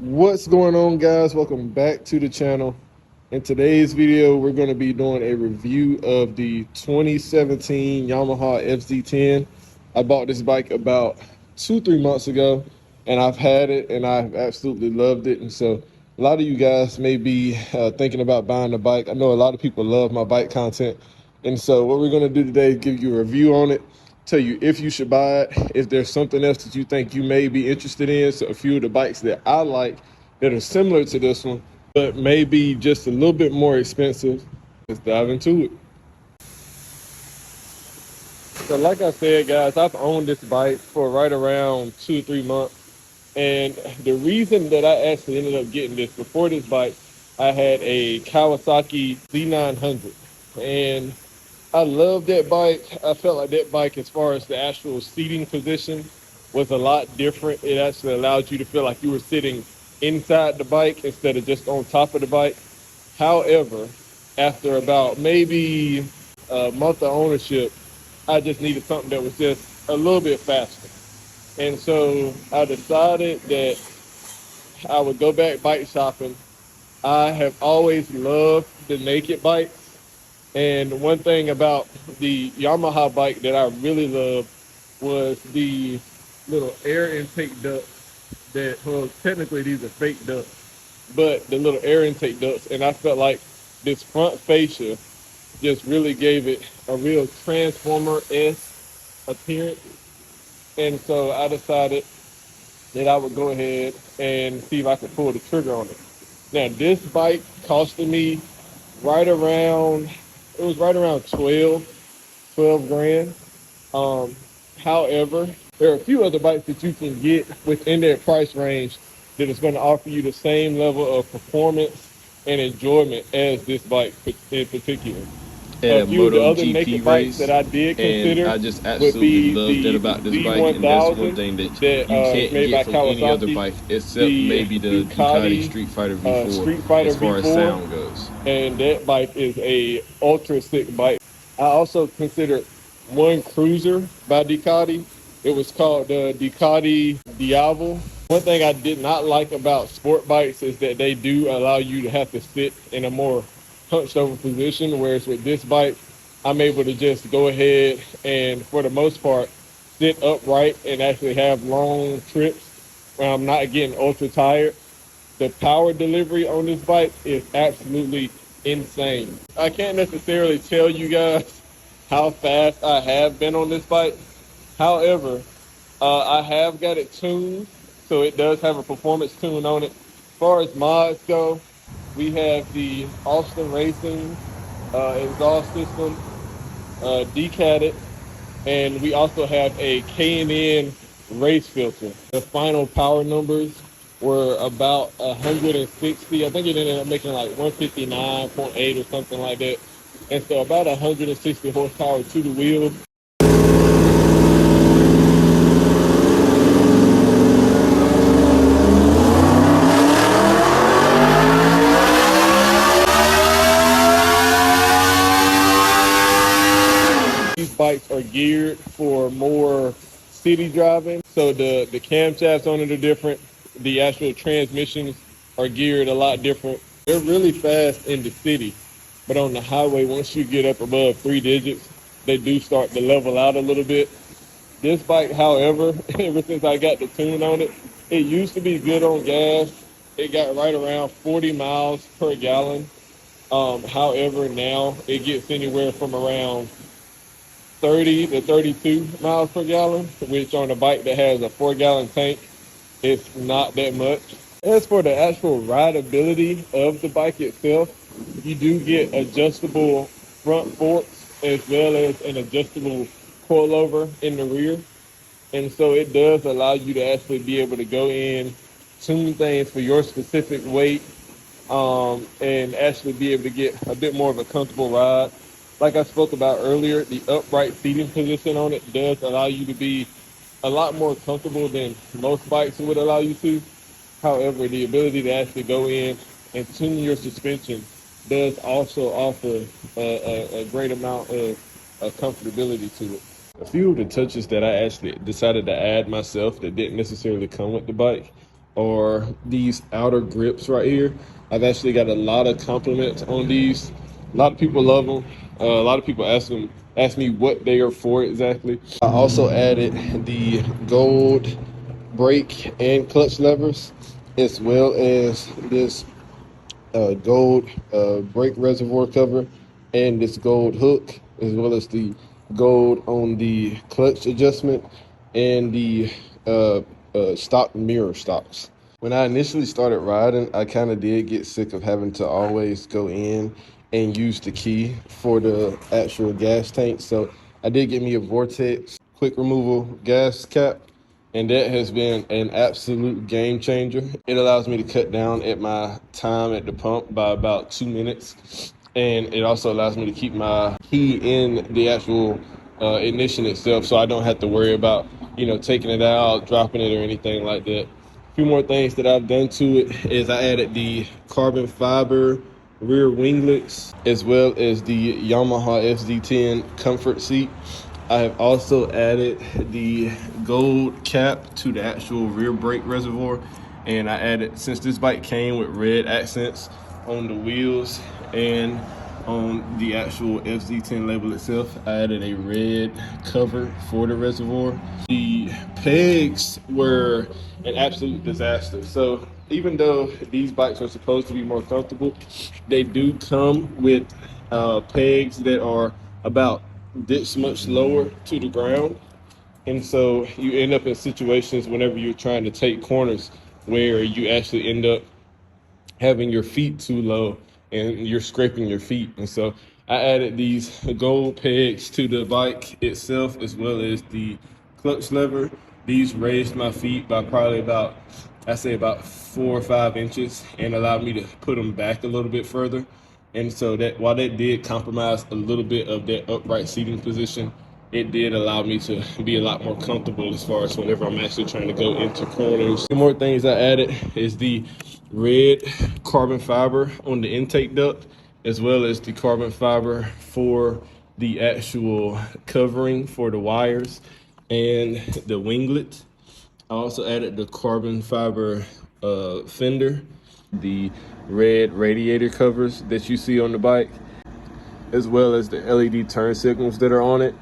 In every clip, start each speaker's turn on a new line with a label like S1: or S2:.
S1: What's going on, guys? Welcome back to the channel. In today's video, we're going to be doing a review of the 2017 Yamaha FZ10. I bought this bike about 2-3 months ago, and I've had it and I've absolutely loved it. And so a lot of you guys may be thinking about buying a bike. I know a lot of people love my bike content, and so what we're going to do today is give you a review on it, tell you if you should buy it, if there's something else that you think you may be interested in. So a few of the bikes that I like that are similar to this one, but maybe just a little bit more expensive. Let's dive into it. So like I said, guys, I've owned this bike for right around 2-3 months. And the reason that I actually ended up getting this, before this bike, I had a Kawasaki Z900. And I love that bike. I felt like that bike, as far as the actual seating position, was a lot different. It actually allowed you to feel like you were sitting inside the bike instead of just on top of the bike. However, after about maybe a month of ownership, I just needed something that was just a little bit faster. And so I decided that I would go back bike shopping. I have always loved the naked bikes. And one thing about the Yamaha bike that I really loved was the little air intake ducts that, well, technically these are fake ducts, but the little air intake ducts. And I felt like this front fascia just really gave it a real Transformer-esque appearance. And so I decided that I would go ahead and see if I could pull the trigger on it. Now, this bike costed me right around, it was right around 12 grand. However, there are a few other bikes that you can get within that price range that is going to offer you the same level of performance and enjoyment as this bike in particular. A few of the other naked bikes that I did consider
S2: I just
S1: would be
S2: absolutely loved that about this bike, and that's one thing that you can't get from any other bike except maybe the Ducati Street Fighter V4 as far as sound goes.
S1: And that bike is a ultra sick bike. I also considered one cruiser by Ducati. It was called the Ducati Diavel. One thing I did not like about sport bikes is that they do allow you to have to sit in a more hunched over position, whereas with this bike, I'm able to just go ahead and, for the most part, sit upright and actually have long trips when I'm not getting ultra tired. The power delivery on this bike is absolutely insane. I can't necessarily tell you guys how fast I have been on this bike. However, I have got it tuned, so it does have a performance tune on it. As far as mods go, we have the Austin Racing exhaust system, decatted, and we also have a K&N race filter. The final power numbers were about 160. I think it ended up making like 159.8 or something like that. And so about 160 horsepower to the wheel. These bikes are geared for more city driving. So the camshafts on it are different. The actual transmissions are geared a lot different. They're really fast in the city, but on the highway, once you get up above 3 digits, they do start to level out a little bit. This bike, however, ever since I got the tune on it, it used to be good on gas. It got right around 40 miles per gallon. However, now it gets anywhere from around 30 to 32 miles per gallon, which on a bike that has a 4-gallon tank, it's not that much. As for the actual rideability of the bike itself, you do get adjustable front forks as well as an adjustable coilover in the rear. And so it does allow you to actually be able to go in, tune things for your specific weight, and actually be able to get a bit more of a comfortable ride. Like I spoke about earlier, the upright seating position on it does allow you to be a lot more comfortable than most bikes would allow you to. However, the ability to actually go in and tune your suspension does also offer a great amount of comfortability to it. A few of the touches that I actually decided to add myself that didn't necessarily come with the bike are these outer grips right here. I've actually got a lot of compliments on these. A lot of people love them. A lot of people ask me what they are for exactly. I also added the gold brake and clutch levers, as well as this gold brake reservoir cover and this gold hook, as well as the gold on the clutch adjustment and the stock mirror stocks. When I initially started riding, I kind of did get sick of having to always go in and use the key for the actual gas tank. So I did get me a Vortex quick removal gas cap, and that has been an absolute game changer. It allows me to cut down at my time at the pump by about 2 minutes. And it also allows me to keep my key in the actual ignition itself, so I don't have to worry about, taking it out, dropping it, or anything like that. A few more things that I've done to it is I added the carbon fiber rear winglets, as well as the Yamaha FZ10 comfort seat. I have also added the gold cap to the actual rear brake reservoir, and I added, since this bike came with red accents on the wheels and on the actual FZ10 label itself, I added a red cover for the reservoir. The pegs were an absolute disaster. So even though these bikes are supposed to be more comfortable, they do come with pegs that are about this much lower to the ground. And so you end up in situations whenever you're trying to take corners where you actually end up having your feet too low and you're scraping your feet. And so I added these gold pegs to the bike itself, as well as the clutch lever. These raised my feet by probably about 4 or 5 inches and allowed me to put them back a little bit further. And so that, while that did compromise a little bit of that upright seating position, it did allow me to be a lot more comfortable as far as whenever I'm actually trying to go into corners. Two more things I added is the red carbon fiber on the intake duct, as well as the carbon fiber for the actual covering for the wires and the winglet. I also added the carbon fiber fender, the red radiator covers that you see on the bike, as well as the LED turn signals that are on it.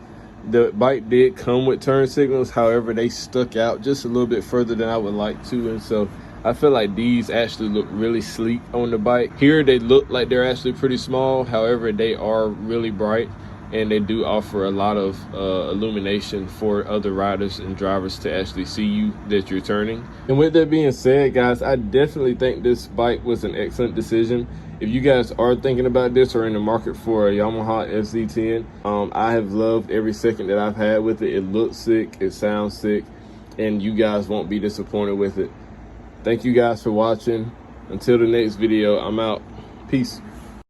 S1: The bike did come with turn signals, however, they stuck out just a little bit further than I would like to, and so I feel like these actually look really sleek on the bike. Here they look like they're actually pretty small, however, they are really bright, and they do offer a lot of illumination for other riders and drivers to actually see you that you're turning. And with that being said, guys, I definitely think this bike was an excellent decision. If you guys are thinking about this or in the market for a Yamaha FZ10, I have loved every second that I've had with it. It looks sick, it sounds sick, and you guys won't be disappointed with it. Thank you guys for watching. Until the next video, I'm out. Peace.